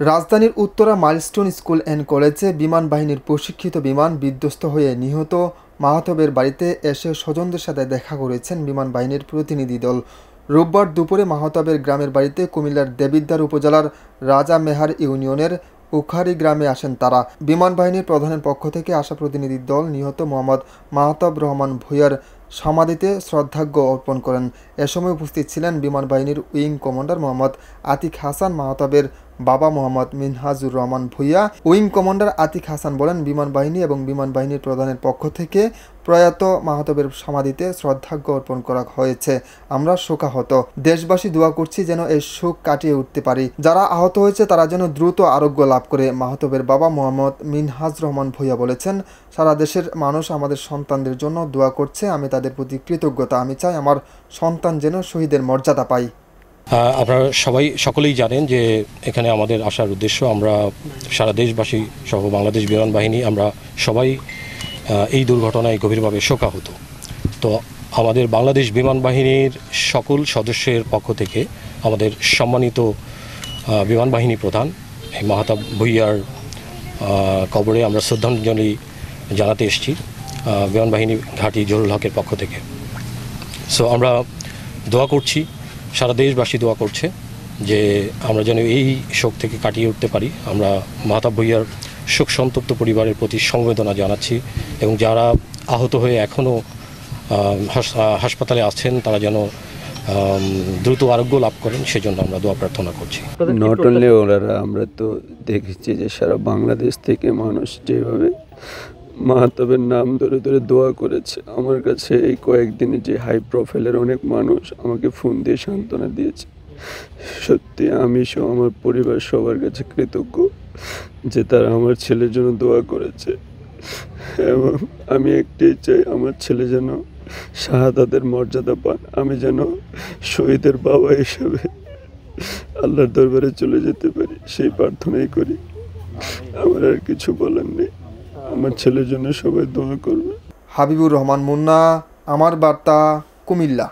রাজধানীর Uttara milestone school and কলেজে বিমান বাহিনীর প্রশিক্ষিত বিমান বিধ্বস্ত হয়ে নিহত মাহতাবের বাড়িতে এসে স্বজনদের সাথে দেখা করেছেন বিমান বাহিনীর প্রতিনিধি দল। রোববার দুপুরে মাহতাবের গ্রামের বাড়িতে কুমিল্লার দেবিদ্বার উপজেলার রাজা মেহার ইউনিয়নের উখারি গ্রামে আসেন তারা। বিমান বাহিনীর প্রধানের পক্ষ থেকে আসা প্রতিনিধি দল নিহত মোহাম্মদ মাহতাব রহমান ভূঁইয়ার সমাধিতে শ্রদ্ধার্ঘ্য অর্পণ করেন। এ সময় উপস্থিত ছিলেন বিমান বাহিনীর উইং কমান্ডার মোহাম্মদ আতিক হাসান, মাহতাবের বাবা মোহাম্মদ মিনহাজুর রহমান ভূঁইয়া। উইং কমান্ডার আতিক হাসান বলেন, বিমান বাহিনী এবং বিমান বাহিনীর প্রধানের পক্ষ থেকে প্রয়াত মাহতাবের সমাধিতে শ্রদ্ধার্ঘ্য অর্পণ করা হয়েছে। আমরা শোকাহত, দেশবাসী দোয়া করছি যেন এই শোক কাটিয়ে উঠতে পারি। যারা আহত হয়েছে তারা যেন দ্রুত আরোগ্য লাভ করে। মাহতাবের বাবা মোহাম্মদ মিনহাজ রহমান ভূঁইয়া বলেছেন, সারা দেশের মানুষ আমাদের সন্তানদের জন্য দোয়া করছে। আমি তাদের প্রতি কৃতজ্ঞতা। আমি চাই আমার সন্তান যেন শহীদের মর্যাদা পায়। আপনারা সকলেই জানেন যে এখানে আমাদের আসার উদ্দেশ্য, আমরা সারা দেশবাসী সহ বাংলাদেশ বিমান বাহিনী আমরা সবাই এই দুর্ঘটনায় গভীরভাবে শোকাহত। তো আমাদের বাংলাদেশ বিমান বাহিনীর সকল সদস্যের পক্ষ থেকে আমাদের সম্মানিত বিমান বাহিনী প্রধান মাহতাব ভূঁইয়ার কবরে আমরা শ্রদ্ধাঞ্জলি জানাতে এসেছি বিমান বাহিনী ঘাঁটি জহুরুল হকের পক্ষ থেকে। সো আমরা দোয়া করছি, সারা দেশবাসী দোয়া করছে যে আমরা যেন এই শোক থেকে কাটিয়ে উঠতে পারি। আমরা মাহতাব ভূঁইয়ার শোক সন্তপ্ত পরিবারের প্রতি সমবেদনা জানাচ্ছি এবং যারা আহত হয়ে এখনও হাসপাতালে আছেন তারা যেন দ্রুত আরোগ্য লাভ করেন, সেজন্য আমরা দোয়া প্রার্থনা করছি। নট অনলি ওনারা, আমরা তো দেখেছি যে সারা বাংলাদেশ থেকে মানুষ যেভাবে মাহতাবের নাম ধরে ধরে দোয়া করেছে। আমার কাছে এই কয়েকদিনে যে হাই প্রোফাইলের অনেক মানুষ আমাকে ফোন দিয়ে সান্ত্বনা দিয়েছে। সত্যি আমি সহ আমার পরিবার সবার কাছে কৃতজ্ঞ যে তারা আমার ছেলের জন্য দোয়া করেছে এবং আমি একটাই চাই আমার ছেলে যেন শাহাদাতের মর্যাদা পান। আমি যেন শহীদের বাবা হিসেবে আল্লাহর দরবারে চলে যেতে পারি, সেই প্রার্থনাই করি। আমার আর কিছু বলার নেই। আমার ছেলের জন্য সবাই দোয়া করবে। হাবিবুর রহমান মুন্না, আমার বার্তা, কুমিল্লা।